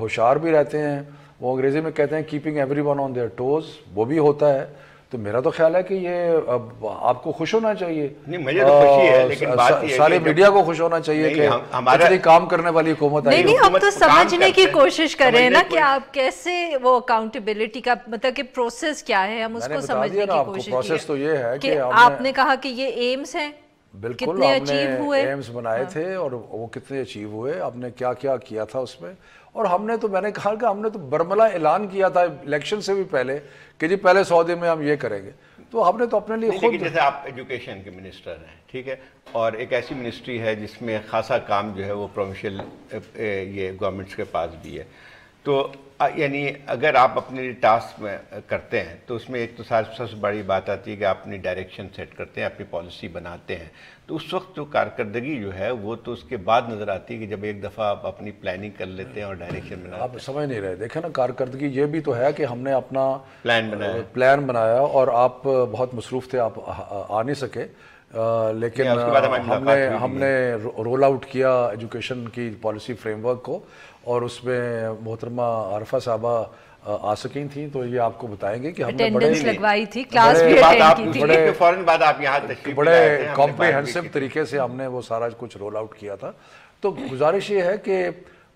होशियार भी रहते हैं। वो अंग्रेज़ी में कहते हैं keeping everyone on their toes, वो भी होता है। تو میرا تو خیال ہے کہ یہ آپ کو خوش ہونا چاہیے. نہیں مجھے تو خوشی ہے, لیکن بات یہ ہے سارے میڈیا کو خوش ہونا چاہیے کہ ہمارا کام کرنے والی حکومت ہے. نہیں ہم تو سمجھنے کی کوشش کر رہے ہیں نا کہ آپ کیسے وہ اکاؤنٹیبلٹی کا مطلب کہ پروسیس کیا ہے, ہم اس کو سمجھنے کی کوشش کی. پروسیس تو یہ ہے کہ آپ نے کہا کہ یہ ایمز ہیں, بالکل آپ نے ایمز بنائے تھے اور وہ کتنے اچیو ہوئے, آپ نے کیا کیا کیا تھا اس میں. اور ہم نے تو, میں نے کہا کہ ہم نے تو برملا اعلان کیا تھا الیکشن سے بھی پہلے کہ جی پہلے 100 دن میں ہم یہ کریں گے. تو ہم نے تو اپنے لیے خود, جیسے آپ ایجوکیشن کے منسٹر ہیں, ٹھیک ہے, اور ایک ایسی منسٹری ہے جس میں خاصا کام جو ہے وہ پروونشل یہ گورنمنٹس کے پاس بھی ہے, تو یعنی اگر آپ اپنے ٹاسک میں کرتے ہیں تو اس میں ایک تو سب سے بڑی بات آتی ہے کہ آپ اپنی ڈائریکشن سیٹ کرتے ہیں, اپنی پالیسی بناتے ہیں. تو اس وقت جو کارکردگی جو ہے وہ تو اس کے بعد نظر آتی ہے کہ جب ایک دفعہ آپ اپنی پلاننگ کر لیتے ہیں اور ڈائریکشن بناتے ہیں. آپ سمجھ نہیں رہے, دیکھیں نا کارکردگی یہ بھی تو ہے کہ ہم نے اپنا پلان بنایا اور آپ بہت مصروف تھے, آپ آ نہیں سکے, لیکن ہم نے رول آؤٹ کیا ایجوکیشن کی پالیسی فریم ورک کو, اور اس میں محترمہ عارفہ صاحبہ آ سکیں تھیں, تو یہ آپ کو بتائیں گے کہ ہم نے لگوائی تھی, کلاس بھی اٹینڈ کی تھی, فوراً بعد آپ یہاں تشریف بڑے کمپریہنسو طریقے سے ہم نے وہ سارا کچھ رول آؤٹ کیا تھا. تو گزارش یہ ہے کہ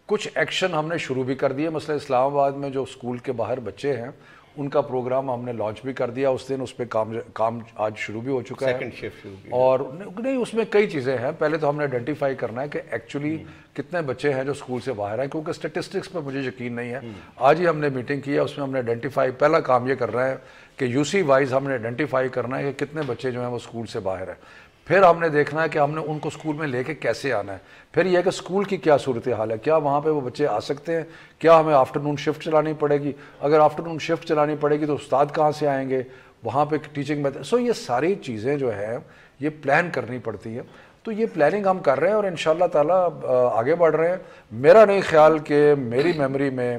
کچھ ایکشن ہم نے شروع بھی کر دیے. مثلا اسلام آباد میں جو اسکول کے باہر بچے ہیں ان کا پروگرام ہم نے لانچ بھی کر دیا اس دن, اس پہ کام آج شروع بھی ہو چکا ہے. اور نہیں اس میں کئی چیزیں ہیں. پہلے تو ہم نے آئیڈینٹیفائی کرنا ہے کہ ایکچولی کتنے بچے ہیں جو اسکول سے باہر ہیں, کیونکہ اسٹیٹسٹکس پہ مجھے یقین نہیں ہے. آج ہی ہم نے میٹنگ کی ہے, اس میں ہم نے آئیڈینٹیفائی, پہلا کام یہ کر رہا ہے کہ یو سی وائز ہم نے آئیڈینٹیفائی کرنا ہے کہ کتنے بچے جو ہیں وہ اسکول سے باہر ہیں. پھر ہم نے دیکھنا ہے کہ ہم نے ان کو اسکول میں لے کے کیسے آنا ہے. پھر یہ کہ اسکول کی کیا صورتحال ہے, کیا وہاں پہ وہ بچے آ سکتے ہیں, کیا ہمیں آفٹرنون شفٹ چلانی پڑے گی, اگر آفٹرنون شفٹ چلانی پڑے گی تو استاد کہاں سے آئیں گے, وہاں پہ ٹیچنگ میتھڈ. سو یہ ساری چیزیں جو ہیں یہ پلان کرنی پڑتی ہے. تو یہ پلاننگ ہم کر رہے ہیں اور انشاءاللہ تعالیٰ آگے بڑھ رہے ہیں. میرا نہیں خیال کہ میری میموری میں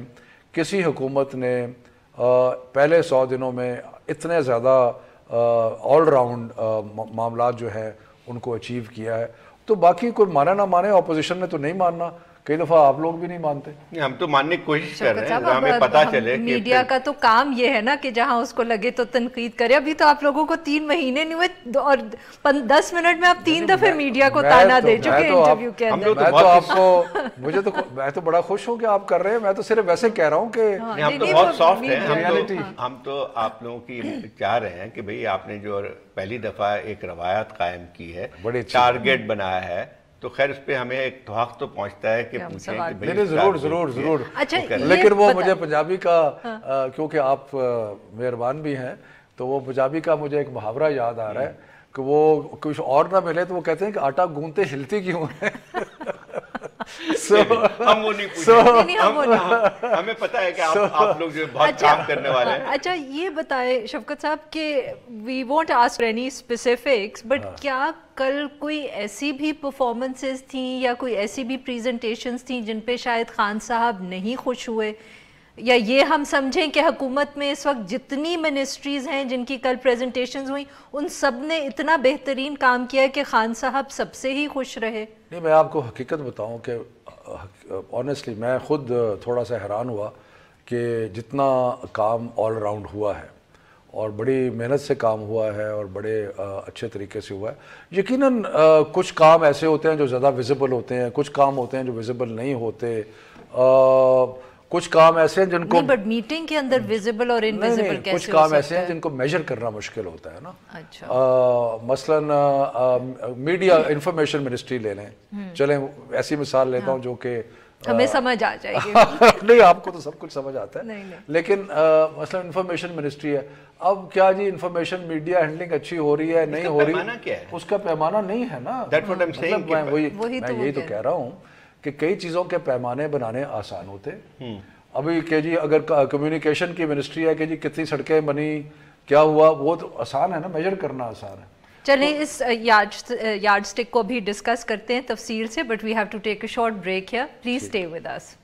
کسی حکومت نے پہلے 100 دنوں میں اتنے زیادہ آل راؤنڈ معاملات جو ہیں ان کو اچیو کیا ہے. تو باقی کوئی مانا نہ مانے, اپوزیشن نے تو نہیں ماننا, کئی دفعہ آپ لوگ بھی نہیں مانتے. ہم تو ماننے کی کوشش کر رہے ہیں, ہمیں پتہ چلے. میڈیا کا تو کام یہ ہے نا کہ جہاں اس کو لگے تو تنقید کرے. ابھی تو آپ لوگوں کو 3 مہینے نہیں ہوئے اور 10 منٹ میں آپ 3 دفعے میڈیا کو تانا دے چکے انٹرویو کے اندر. میں تو بڑا خوش ہوں کہ آپ کر رہے ہیں, میں تو صرف ویسے کہہ رہا ہوں کہ ہم تو بہت سافٹ ہیں. ہم تو آپ لوگوں کی چاہ رہے ہیں کہ بھئی آپ نے جو پہلی دفعہ ایک روایت قائم کی ہے, ٹارگیٹ بنایا ہے, تو خیر اس پہ ہمیں ایک توحق تو پہنچتا ہے کہ پوچھیں کہ ضرور. لیکن وہ مجھے پنجابی کا, کیونکہ آپ مہربان بھی ہیں, تو وہ پنجابی کا مجھے ایک محاورہ یاد آ رہا ہے کہ وہ کچھ اور نہ ملے تو وہ کہتے ہیں کہ آٹا گوندتے ہلتی کیوں ہے. ہم وہ نہیں پوچھیں, ہمیں پتہ ہے کہ آپ لوگ جو بہت کام کرنے والے ہیں. اچھا یہ بتائیں شفقت صاحب کہ we won't ask for any specifics, but کیا کل کوئی ایسی بھی پرفارمنسز تھیں یا کوئی ایسی بھی پریزنٹیشنز تھیں جن پہ شاید خان صاحب نہیں خوش ہوئے, یا یہ ہم سمجھیں کہ حکومت میں اس وقت جتنی منسٹریز ہیں جن کی کل پریزنٹیشنز ہوئیں ان سب نے اتنا بہترین کام کیا ہے کہ خان صاحب سب سے ہی خوش رہے؟ نہیں, میں آپ کو حقیقت بتاؤں کہ آنیسٹلی میں خود تھوڑا سا حیران ہوا کہ جتنا کام آل راؤنڈ ہوا ہے اور بڑی محنت سے کام ہوا ہے اور بڑے اچھے طریقے سے ہوا ہے. یقیناً کچھ کام ایسے ہوتے ہیں جو زیادہ ویزیبل ہوتے ہیں, کچھ کام ہوتے ہیں جو ویزیبل نہیں ہوتے, کچھ کام ایسے ہیں جن کو بٹ میٹنگ کے اندر ویزیبل اور انویزیبل کیسے کچھ کام ایسے ہیں جن کو میجر کرنا مشکل ہوتا ہے نا. مثلا میڈیا انفارمیشن منسٹری لے لیں, چلیں ایسی مثال لیتا ہوں جو کہ ہمیں سمجھ آ جائے گی. نہیں آپ کو تو سب کچھ سمجھ آتا ہے, لیکن مثلا انفارمیشن منسٹری ہے. اب کیا جی انفارمیشن میڈیا ہینڈلنگ اچھی ہو رہی ہے نہیں ہو رہی, اس کا پیمانہ نہیں ہے نا. میں یہی تو کہہ رہا ہوں کہ کئی چیزوں کے پیمانے بنانے آسان ہوتے. ابھی کہ جی اگر کمیونیکیشن کی منسٹری ہے کہ جی کتنی سڑکیں بنی, کیا ہوا, وہ تو آسان ہے نا, میجر کرنا آسان ہے. چلیں اس یارڈ سٹک کو بھی ڈسکس کرتے ہیں تفصیل سے, but we have to take a short break here. Please stay with us.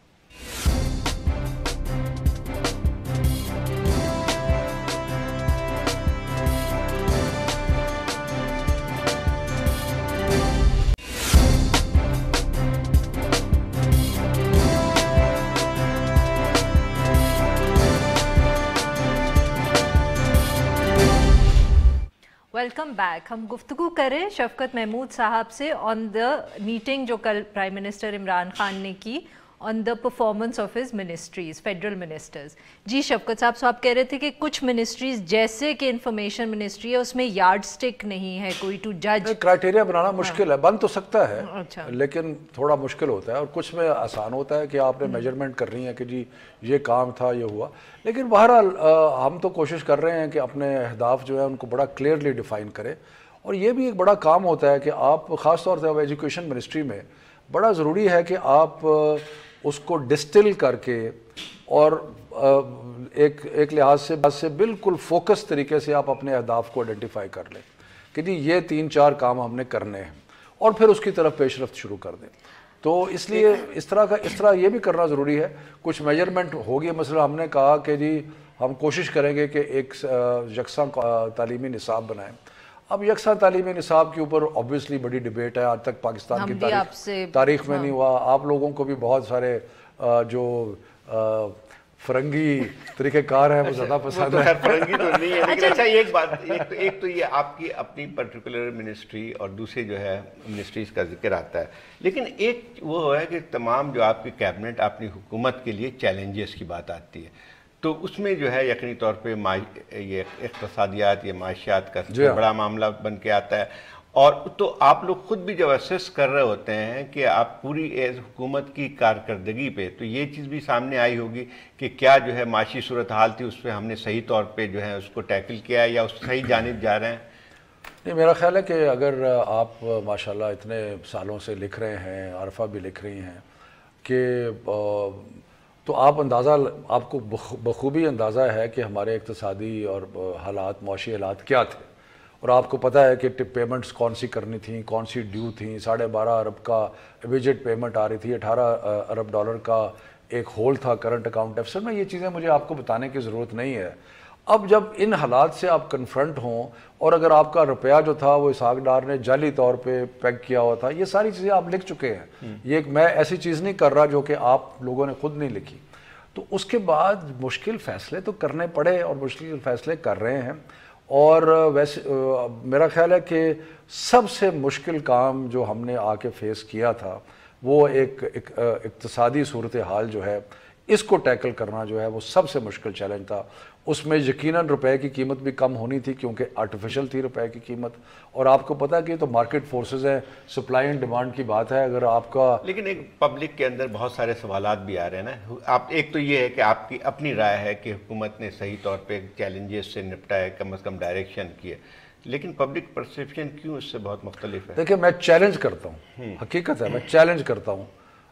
Welcome back. हम गुफ्तगू करें शफकत महमूद साहब से ऑन द मीटिंग जो कल प्राइम मिनिस्टर इमरान खान ने की on the performance of his ministries, federal ministers. जी शफकत साहब, आप कह रहे थे कि कुछ मिनिस्ट्रीज जैसे कि इंफॉर्मेशन मिनिस्ट्री है उसमें यार्ड स्टिक नहीं है कोई टू जज। क्राइटेरिया बनाना मुश्किल है, बन तो सकता है अच्छा, लेकिन थोड़ा मुश्किल होता है, और कुछ में आसान होता है कि आपने मेजरमेंट करनी है कि जी ये काम था, ये हुआ। लेकिन बहरहाल हम तो कोशिश कर रहे हैं कि अपने अहदाफ जो है उनको बड़ा क्लियरली डिफाइन करें, और ये भी एक बड़ा काम होता है कि आप ख़ास तौर से एजुकेशन मिनिस्ट्री में बड़ा ज़रूरी है कि आप उसको डिस्टिल करके और एक लिहाज से बिल्कुल फोकस तरीके से आप अपने अहदाफ को आइडेंटिफाई कर लें कि जी ये 3-4 काम हमने करने हैं, और फिर उसकी तरफ पेशरफ्त शुरू कर दें। तो इसलिए इस तरह ये भी करना ज़रूरी है। कुछ मेजरमेंट होगी, मसला हमने कहा कि जी हम कोशिश करेंगे कि एक यकसा तालीमी निसाब बनाएं। अब यकसा तालीमी निसाब के ऊपर ऑब्वियसली बड़ी डिबेट है, आज तक पाकिस्तान की तारीख में नहीं हुआ। आप लोगों को भी बहुत सारे जो फरंगी तरीक़ेकार हैं वो ज़्यादा पसंद है। फरंगी तो नहीं है, लेकिन अच्छा एक बात, एक तो ये आपकी अपनी पर्टिकुलर मिनिस्ट्री और दूसरे जो है मिनिस्ट्रीज का जिक्र आता है, लेकिन एक वो है कि तमाम जो आपकी कैबिनेट अपनी हुकूमत के लिए चैलेंजेस की बात आती है, तो उसमें जो है यकीनी तौर पे ये इक़्तिसादियात या माशियात का बड़ा मामला बन के आता है। और तो आप लोग खुद भी जब असेस कर रहे होते हैं कि आप पूरी एज हुकूमत की कारकर्दगी पे, तो ये चीज़ भी सामने आई होगी कि क्या जो है माशी सूरत हाल थी उस पर हमने सही तौर पे जो है उसको टैकल किया है या उस सही जानिब जा रहे हैं? नहीं, मेरा ख्याल है कि अगर आप माशाल्लाह इतने सालों से लिख रहे हैं, आरफा भी लिख रही हैं कि तो आप आपको बखूबी अंदाज़ा है कि हमारे इक़्तिसादी और हालात, मौशी हालात क्या थे, और आपको पता है कि पेमेंट्स कौन सी करनी थी, कौन सी ड्यू थी। 12.5 अरब का इमीडिएट पेमेंट आ रही थी, 18 अरब डॉलर का एक होल था करंट अकाउंट डेफिसिट में। ये चीज़ें मुझे आपको बताने की ज़रूरत नहीं है। अब जब इन हालात से आप कन्फ्रंट हों, और अगर आपका रुपया जो था वो इसहाक डार ने जाली तौर पे पैक किया हुआ था, ये सारी चीज़ें आप लिख चुके हैं। ये मैं ऐसी चीज़ नहीं कर रहा जो कि आप लोगों ने खुद नहीं लिखी। तो उसके बाद मुश्किल फ़ैसले तो करने पड़े, और मुश्किल फ़ैसले कर रहे हैं। और वैसे मेरा ख्याल है कि सबसे मुश्किल काम जो हमने आके फेस किया था वो एक इक़्तिसादी सूरत हाल जो है, इसको टैकल करना जो है वो सबसे मुश्किल चैलेंज था। उसमें यकीनन रुपए की कीमत भी कम होनी थी क्योंकि आर्टिफिशियल थी रुपए की कीमत, और आपको पता है कि तो मार्केट फोर्सेस हैं, सप्लाई एंड डिमांड की बात है। अगर आपका लेकिन एक पब्लिक के अंदर बहुत सारे सवालात भी आ रहे हैं ना। आप एक तो ये है कि आपकी अपनी राय है कि हुकूमत ने सही तौर पे चैलेंजेस से निपटा है, कम से कम डायरेक्शन की है, लेकिन पब्लिक परसेप्शन क्यों इससे बहुत मुख्तलिफ है? देखिए, मैं चैलेंज करता हूँ, हकीकत है मैं चैलेंज करता हूँ,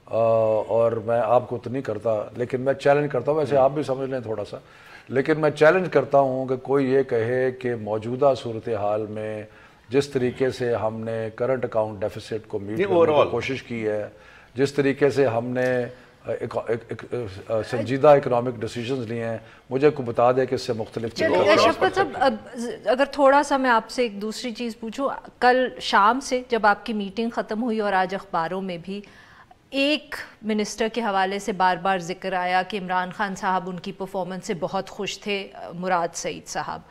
और मैं आपको तो नहीं करता, लेकिन मैं चैलेंज करता हूँ। वैसे आप भी समझ लें थोड़ा सा, लेकिन मैं चैलेंज करता हूँ कि कोई ये कहे कि मौजूदा सूरत हाल में जिस तरीके से हमने करंट अकाउंट डेफिसिट को मीट करने की कोशिश की है, जिस तरीके से हमने संजीदा इकोनॉमिक डिसीजंस लिए हैं, मुझे को बता दे कि इससे मुख्तलिफ। शफकत साहब, अगर थोड़ा सा मैं आपसे एक दूसरी चीज़ पूछूँ, कल शाम से जब आपकी मीटिंग ख़त्म हुई और आज अखबारों में भी एक मिनिस्टर के हवाले से बार बार जिक्र आया कि इमरान खान साहब उनकी परफॉर्मेंस से बहुत खुश थे, मुराद सईद साहब।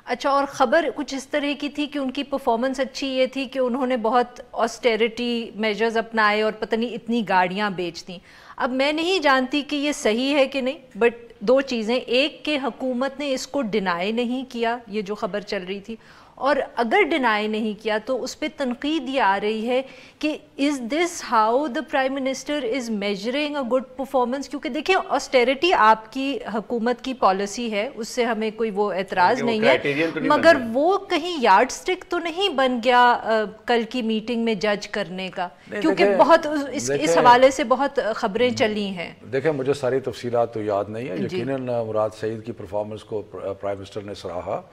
अच्छा, और ख़बर कुछ इस तरह की थी कि उनकी परफॉर्मेंस अच्छी ये थी कि उन्होंने बहुत ऑस्टेरिटी मेजर्स अपनाए और पता नहीं इतनी गाड़ियाँ बेच दी। अब मैं नहीं जानती कि ये सही है कि नहीं, बट दो चीज़ें, एक कि हुकूमत ने इसको डिनाई नहीं किया, ये जो ख़बर चल रही थी, और अगर डिनाई नहीं किया तो उस पर तनकीद ये आ रही है कि is this how the prime minister is measuring a good performance? क्योंकि देखिए, ऑस्टेरिटी आपकी हुकूमत की पॉलिसी है, उससे हमें कोई वो एतराज़ नहीं है, तो मगर वो कहीं यार्ड स्टिक तो नहीं बन गया कल की मीटिंग में जज करने का? क्योंकि बहुत इस हवाले से बहुत ख़बरें चली हैं। देखिए, मुझे सारी तफसीलात तो याद नहीं है, यकीनन मुराद सईद की परफॉर्मेंस को प्राइम मिनिस्टर ने सराहा,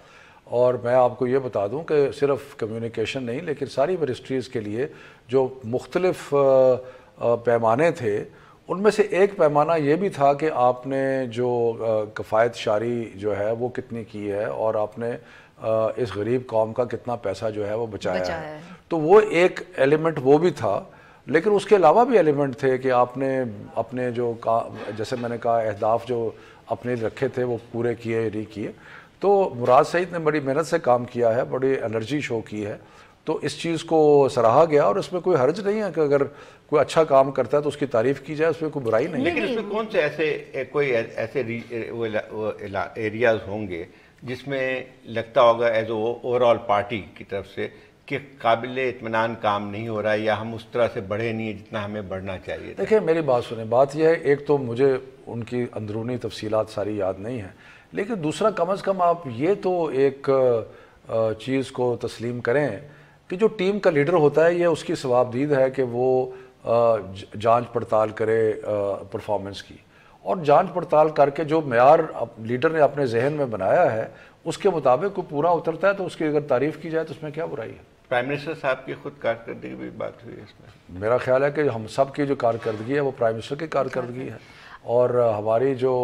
और मैं आपको ये बता दूं कि सिर्फ कम्युनिकेशन नहीं, लेकिन सारी मिनिस्ट्रीज़ के लिए जो मुख्तलिफ पैमाने थे, उनमें से एक पैमाना ये भी था कि आपने जो कफ़ायत शारी जो है वो कितनी की है, और आपने इस गरीब कौम का कितना पैसा जो है वो बचाया है। तो वो एक एलिमेंट वो भी था, लेकिन उसके अलावा भी एलिमेंट थे कि आपने अपने जो जैसे मैंने कहा अहदाफ जो अपने रखे थे वो पूरे किए नहीं किए। تو مراد سعید نے بڑی محنت سے کام کیا ہے, بڑی انرجی شو کی ہے, تو اس چیز کو سراہا گیا, اور اس میں کوئی حرج نہیں ہے کہ اگر کوئی اچھا کام کرتا ہے تو اس کی تعریف کی جائے, اس میں کوئی برائی نہیں ہے. لیکن اس میں کون سے ایسے ایریاز ہوں گے جس میں لگتا ہوگا ایز اوور آل پارٹی کی طرف سے کہ قابل اطمینان کام نہیں ہو رہا ہے, یا ہم اس طرح سے بڑھے نہیں ہیں جتنا ہمیں بڑھنا چاہیے؟ دیکھیں میری بات سنیں, بات یہ ہے, ایک تو مجھے ان کی اندرونی تفصیلات ساری یاد نہیں ہیں, لیکن دوسرا کم از کم آپ یہ تو ایک چیز کو تسلیم کریں کہ جو ٹیم کا لیڈر ہوتا ہے یہ اس کی ثوابدید ہے کہ وہ جانچ پڑتال کرے پرفارمنس کی, اور جانچ پڑتال کر کے جو معیار لیڈر نے اپنے ذہن میں بنایا ہے اس کے مطابق کوئی پورا اترتا ہے تو اس کی اگر تعریف کی جائے تو اس میں کیا برائی ہے. پرائم منسٹر صاحب کی خود کارکردگی بھی بات ہوئی ہے اس میں. میرا خیال ہے کہ ہم سب کی جو کارکردگی ہے وہ پرائم منسٹر کی کارکردگی ہے, اور ہماری جو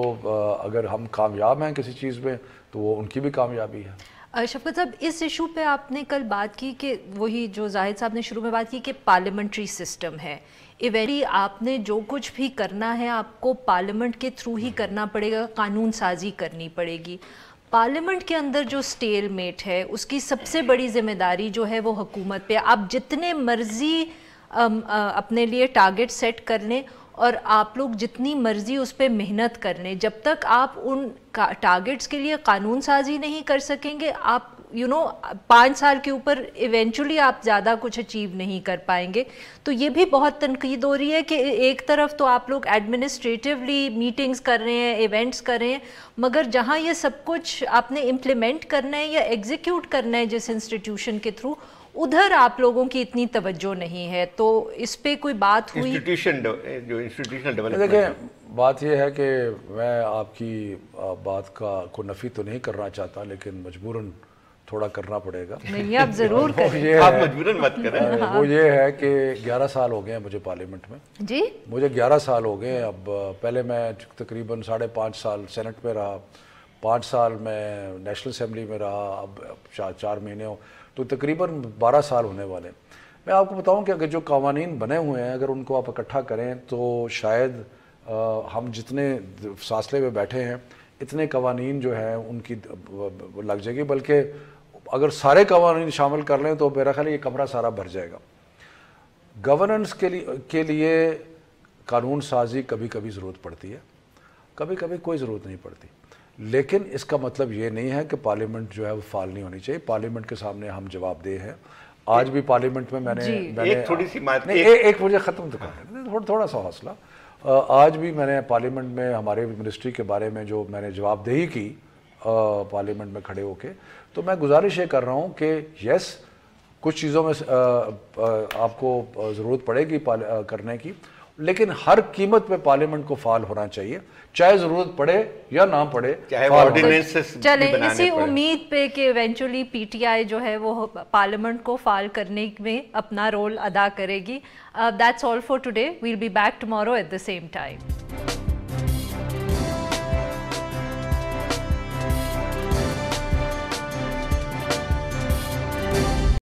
اگر ہم کامیاب ہیں کسی چیز میں تو وہ ان کی بھی کامیابی ہے. شفقت صاحب, اس ایشو پہ آپ نے کل بات کی کہ وہی جو زاہد صاحب نے شروع میں بات کی کہ پارلیمنٹری سسٹم ہے, ایونٹلی آپ نے جو کچھ بھی کرنا ہے آپ کو پارلیمنٹ کے تھرو ہی کرنا پڑے گا, قانون سازی کرنی پڑے گی. پارلیمنٹ کے اندر جو سٹیل میٹ ہے اس کی سب سے بڑی ذمہ داری جو ہے وہ حکومت پہ. آپ جتنے مرضی اپنے لیے ٹارگٹ سیٹ کر لیں اور آپ لوگ جتنی مرضی اس پہ محنت کر لیں, جب تک آپ ان ٹارگٹس کے لیے قانون سازی نہیں کر سکیں گے, آپ 5 سال کے اوپر ایونچولی آپ زیادہ کچھ اچیو نہیں کر پائیں گے. تو یہ بھی بہت تنقید ہو رہی ہے کہ ایک طرف تو آپ لوگ ایڈمنسٹریٹولی میٹنگز کر رہے ہیں, ایونٹس کر رہے ہیں, مگر جہاں یہ سب کچھ آپ نے امپلیمنٹ کرنا ہے یا ایگزیکیوٹ کرنا ہے جس انسٹیٹیوشن کے تھرو, ادھر آپ لوگوں کی اتنی توجہ نہیں ہے. تو اس پہ کوئی بات ہوئی؟ انسٹیٹیوشنل ڈیولپمنٹ, دیکھیں بات یہ ہے کہ میں آپ کی بات کا کوئی نفی تو نہیں کرنا چاہتا, لیکن مجبوراً تھوڑا کرنا پڑے گا. نہیں آپ ضرور کریں, آپ مجبوراً مت کریں. وہ یہ ہے کہ 11 سال ہو گئے ہیں مجھے پارلیمنٹ میں. جی مجھے 11 سال ہو گئے ہیں. اب پہلے میں تقریباً 5.5 سال سینٹ میں رہا, 5 سال میں نیشنل اسمبلی میں رہا, اب 4 مہینے ہو تو تقریباً 12 سال ہونے والے. میں آپ کو بتاؤں کہ اگر جو قوانین بنے ہوئے ہیں اگر ان کو آپ اکٹھا کریں تو شاید ہم جتنے فاصلے میں بیٹھے ہیں اتنے قوانین جو ہیں ان کی لگ جائے گی, بلکہ اگر سارے قوانین شامل کر لیں تو میرا خیال ہے یہ کمرہ سارا بھر جائے گا. گورننس کے لیے قانون سازی کبھی کبھی ضرورت پڑتی ہے, کبھی کبھی کوئی ضرورت نہیں پڑتی, لیکن اس کا مطلب یہ نہیں ہے کہ پارلیمنٹ جو ہے وہ فعال نہیں ہونی چاہیے. پارلیمنٹ کے سامنے ہم جواب دہ ہیں. آج بھی پارلیمنٹ میں میں نے ایک تھوڑی سی بات, ایک مجھے ختم تو کرنا, تھوڑا سا حوصلہ. آج بھی میں نے پارلیمنٹ میں ہمارے منسٹری کے بارے میں جو میں نے جواب دہی کی پارلیمنٹ میں کھڑے ہو کے, تو میں گزارش یہ کر رہا ہوں کہ یس کچھ چیزوں میں آپ کو ضرورت پڑے گی کرنے کی, لیکن ہر قیمت پہ پارلیمنٹ کو فعال ہونا چاہیے, چاہے ضرورت پڑے یا نہ پڑے. چلیں اسی امید پہ کہ ایونچولی پی ٹی آئی جو ہے وہ پارلیمنٹ کو فعال کرنے میں اپنا رول ادا کرے گی. That's all for today. We'll be back tomorrow at the same time.